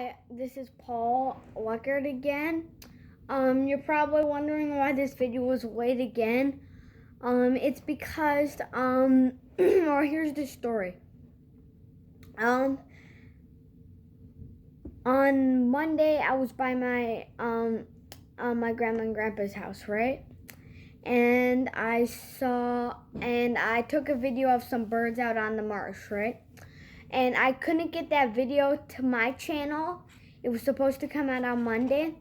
Hi, this is Paul Weckert again. You're probably wondering why this video was late again. It's because, or here's the story. On Monday, I was by my grandma and grandpa's house, right? And I took a video of some birds out on the marsh, right? And I couldn't get that video to my channel. It was supposed to come out on Monday.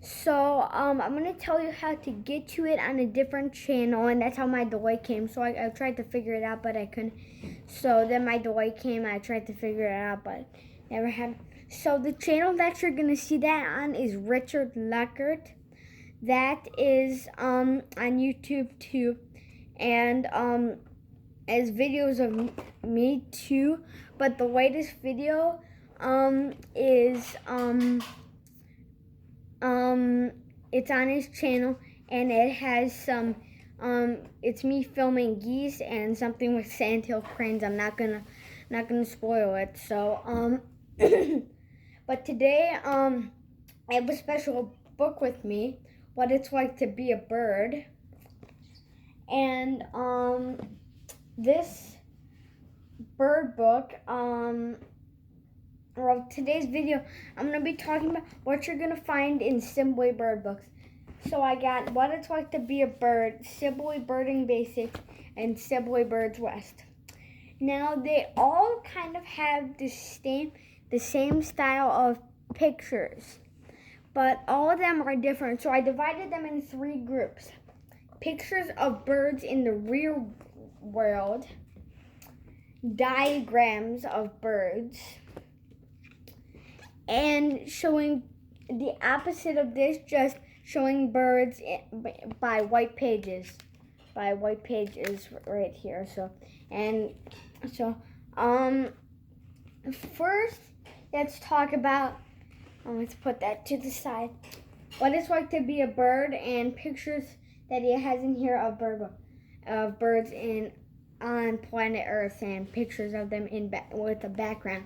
So I'm going to tell you how to get to it on a different channel, and that's how my delay came. So I tried to figure it out, but I couldn't. So then my delay came, I tried to figure it out, but never happened. So the channel that you're going to see that on is Richard Leckert. That is on YouTube too. And as videos of me too, but the latest video is it's on his channel, and it has some it's me filming geese and something with sandhill cranes. I'm not gonna spoil it. So but today I have a special book with me, What It's Like to Be a Bird, and this bird book, well, today's video, I'm going to be talking about what you're going to find in Sibley Bird Books. So I got What It's Like to Be a Bird, Sibley Birding Basics, and Sibley Birds West. Now, they all kind of have the same style of pictures, but all of them are different. So I divided them in 3 groups. Pictures of birds in the real world, diagrams of birds, and showing the opposite of this, just showing birds by white pages right here. First, let's talk about, let's put that to the side, what it's like to be a bird, and pictures that he has in here of birds on planet Earth, and pictures of them with the background.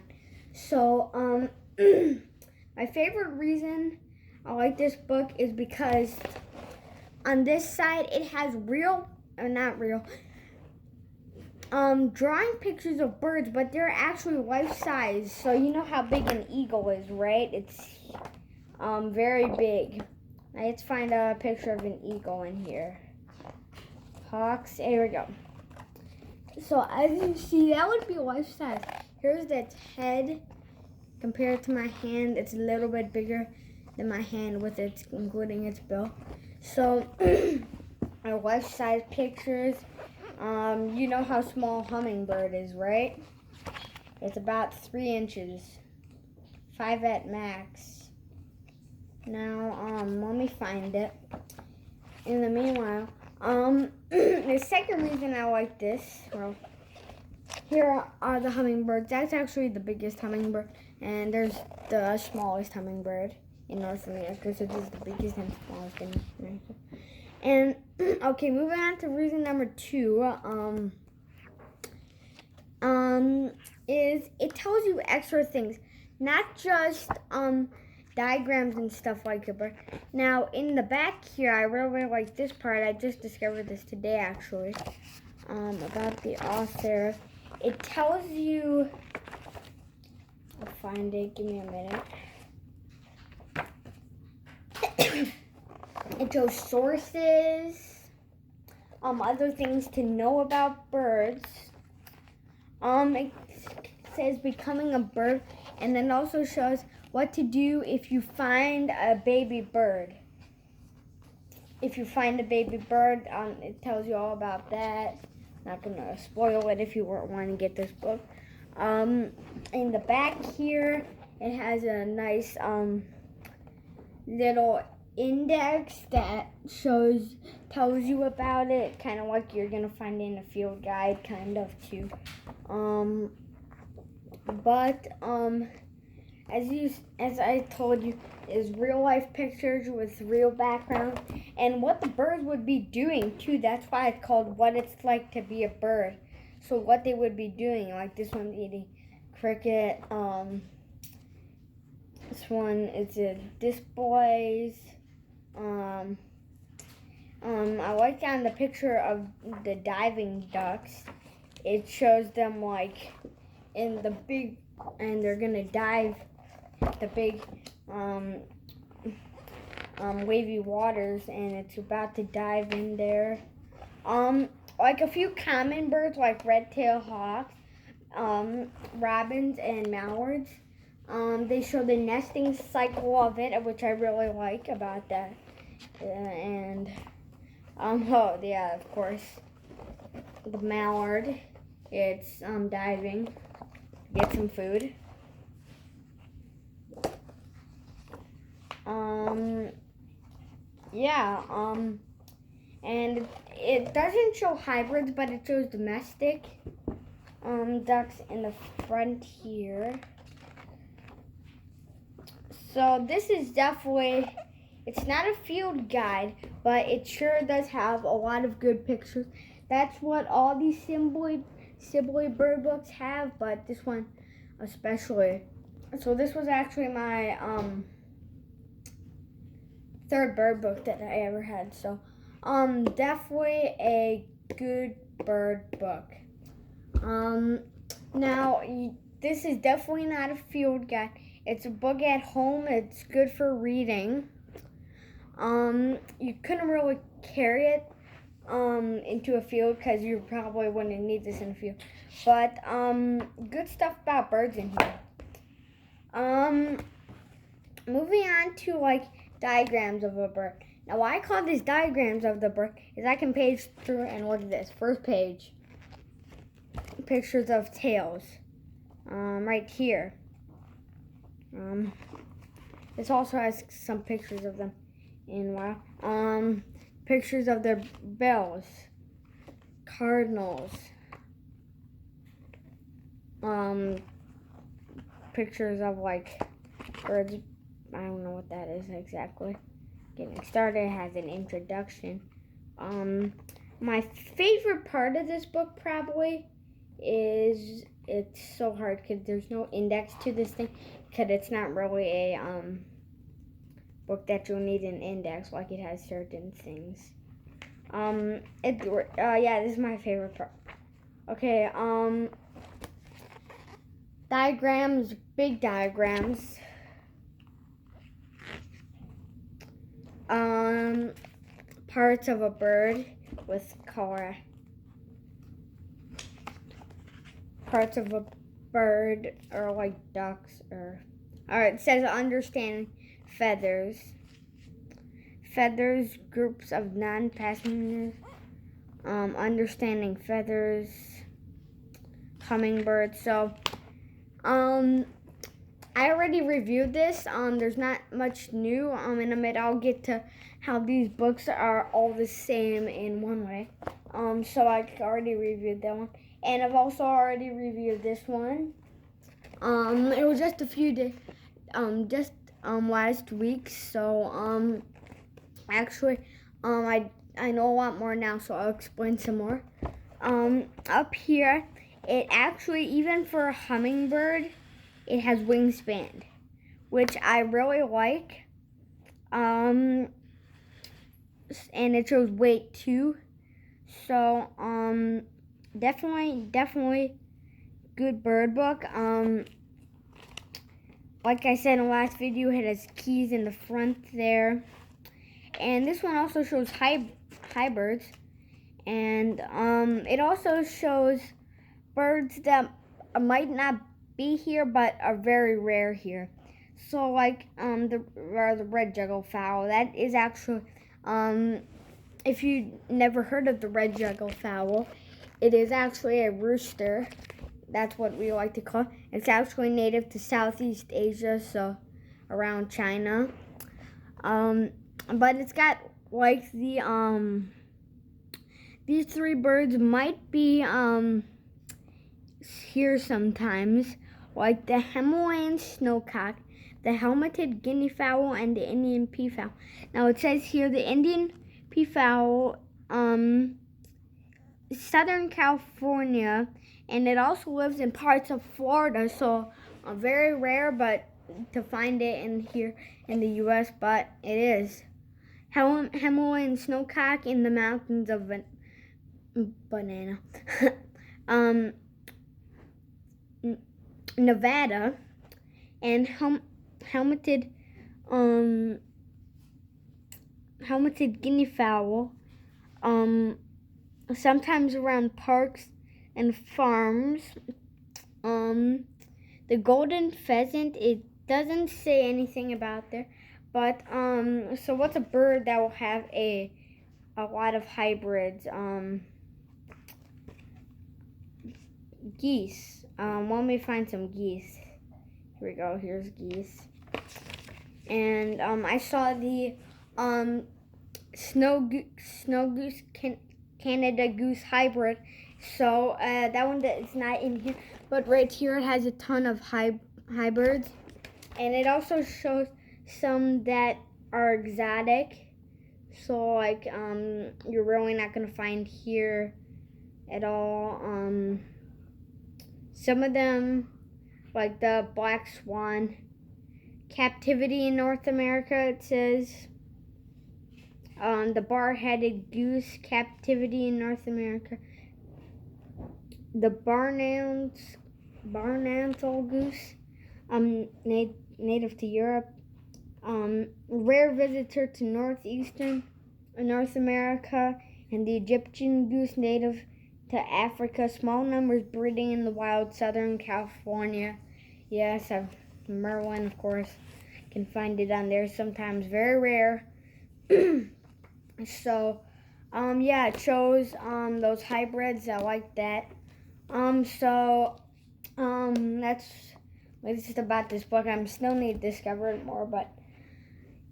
So my favorite reason I like this book is because on this side it has drawing pictures of birds, but they're actually life size. So you know how big an eagle is, right? It's very big. Let's find a picture of an eagle in here. Hawks, here we go. So as you see, that would be life size. Here's its head. Compared to my hand, it's a little bit bigger than my hand, including its bill. So our life size pictures. You know how small hummingbird is, right? It's about 3 inches, 5 at max. Now, let me find it. In the meanwhile, the second reason I like this, well, here are the hummingbirds. That's actually the biggest hummingbird, and there's the smallest hummingbird in North America. So this is the biggest and smallest in North America. And okay, moving on to reason number 2, is it tells you extra things, not just diagrams and stuff like it. But now in the back here, I really like this part. I just discovered this today, actually, about the author. It tells you, I'll find it, give me a minute. It shows sources, other things to know about birds. It says becoming a bird, and then also shows what to do if you find a baby bird. If you find a baby bird, it tells you all about that. Not gonna spoil it if you want to get this book. In the back here, it has a nice little index that tells you about it, kind of like you're gonna find in a field guide, kind of too. As I told you, is real life pictures with real background, and what the birds would be doing too. That's why it's called What It's Like to Be a Bird. So what they would be doing, like this one's eating cricket. This one is a displays. I like on the picture of the diving ducks. It shows them like in the big, and they're gonna dive the big wavy waters, and it's about to dive in there. Like a few common birds like red-tailed hawks, robins, and mallards. They show the nesting cycle of it, which I really like about that. Oh yeah, of course, the mallard. It's diving, get some food. And it doesn't show hybrids, but it shows domestic ducks in the front here. So this is definitely, it's not a field guide, but it sure does have a lot of good pictures. That's what all these Sibley bird books have, but this one especially. So this was actually my third bird book that I ever had. So definitely a good bird book. Now this is definitely not a field guide. It's a book at home. It's good for reading. You couldn't really carry it into a field because you probably wouldn't need this in a field. But good stuff about birds in here. Moving on to like diagrams of a bird. Now why I call this diagrams of the bird is I can page through and look at this. First page, pictures of tails. Right here. This also has some pictures of them in wow. Pictures of their bells, cardinals. Pictures of like birds. I don't know what that is exactly. Getting started, has an introduction. My favorite part of this book probably is it's so hard because there's no index to this thing because it's not really a book that you'll need an index like it has certain things. Yeah, this is my favorite part. Okay, diagrams, big diagrams. Parts of a bird with color. Parts of a bird or like ducks or. Alright, it says understanding feathers. Feathers, groups of non-passengers. Understanding feathers. Hummingbirds. So, I already reviewed this. There's not much new. In a minute, I'll get to how these books are all the same in one way. So I already reviewed that one, and I've also already reviewed this one. It was just a few days, last week. So actually, I know a lot more now, so I'll explain some more. Up here, it actually, even for a hummingbird, it has wingspan, which I really like. And it shows weight too. So, definitely good bird book. Like I said in the last video, it has keys in the front there. And this one also shows hybrids. And it also shows birds that might not be here but are very rare here. So like the red jugglefowl, that is actually if you never heard of the red jugglefowl, it is actually a rooster. That's what we like to call it. It's actually native to Southeast Asia, so around China. But it's got like the these three birds might be here sometimes, like the Himalayan snowcock, the helmeted guinea fowl, and the Indian peafowl. Now it says here the Indian peafowl, Southern California, and it also lives in parts of Florida, so very rare, but to find it in here in the U.S., but it is. Himalayan snowcock in the mountains of banana. Nevada, and helmeted guinea fowl, sometimes around parks and farms. The golden pheasant, it doesn't say anything about there, but so what's a bird that will have a lot of hybrids? Geese. Let me find some geese. Here we go. Here's geese. And I saw the snow goose Canada goose hybrid. So that one is not in here, but right here it has a ton of hybrids, and it also shows some that are exotic. So like you're really not gonna find here at all. Some of them, like the black swan, captivity in North America, it says. The bar-headed goose, captivity in North America. The barnacle goose, native to Europe. Rare visitor to northeastern North America. And the Egyptian goose, native to Africa. Small numbers breeding in the wild, Southern California. Yes, Merlin, of course. Can find it on there sometimes. Very rare. So, yeah, it shows those hybrids. I like that. That's just about this book. I still need to discover it more, but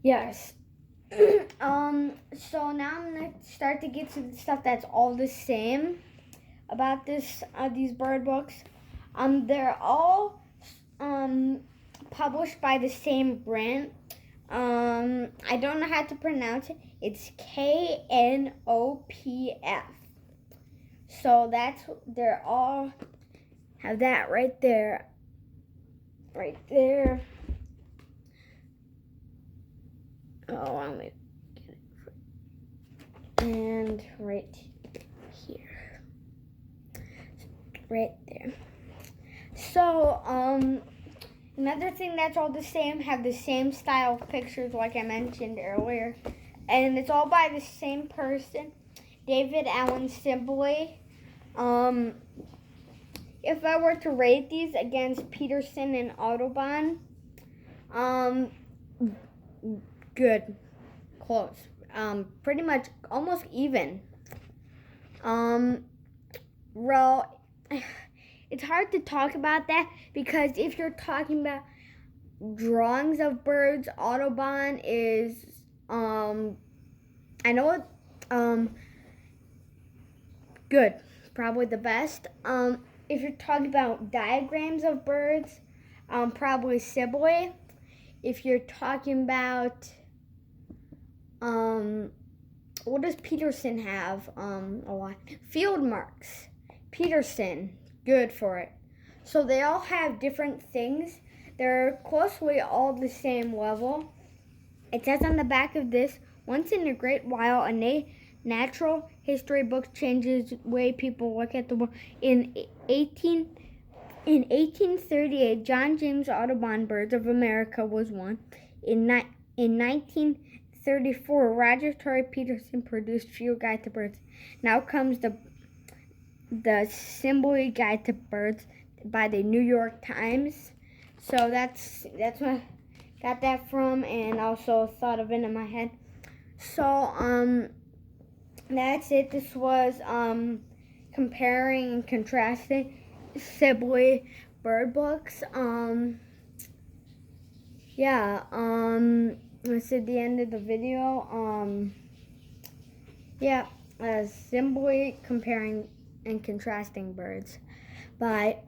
yes. So now I'm gonna start to get to the stuff that's all the same about these bird books. They're all published by the same brand. I don't know how to pronounce it. It's KNOPF. So they're all have that right there. Right there. Oh, let me get it. And right here. Right there. So, another thing that's all the same, have the same style of pictures like I mentioned earlier. And it's all by the same person, David Allen Sibley. If I were to rate these against Peterson and Audubon, good, close, pretty much almost even. Well, it's hard to talk about that because if you're talking about drawings of birds, Audubon is, I know it, good, probably the best. If you're talking about diagrams of birds, probably Sibley. If you're talking about, what does Peterson have? A lot. Field marks. Peterson, good for it. So they all have different things. They're closely all the same level. It says on the back of this, once in a great while, a natural history book changes the way people look at the world. In 1838, John James Audubon Birds of America was one. In 1934, Roger Tory Peterson produced Field Guide to Birds. Now comes the Sibley Guide to Birds by the New York Times. So that's what I got that from, and also thought of it in my head. So that's it. This was comparing and contrasting Sibley bird books. Yeah, that's at the end of the video. Yeah, Sibley comparing and contrasting birds. Bye.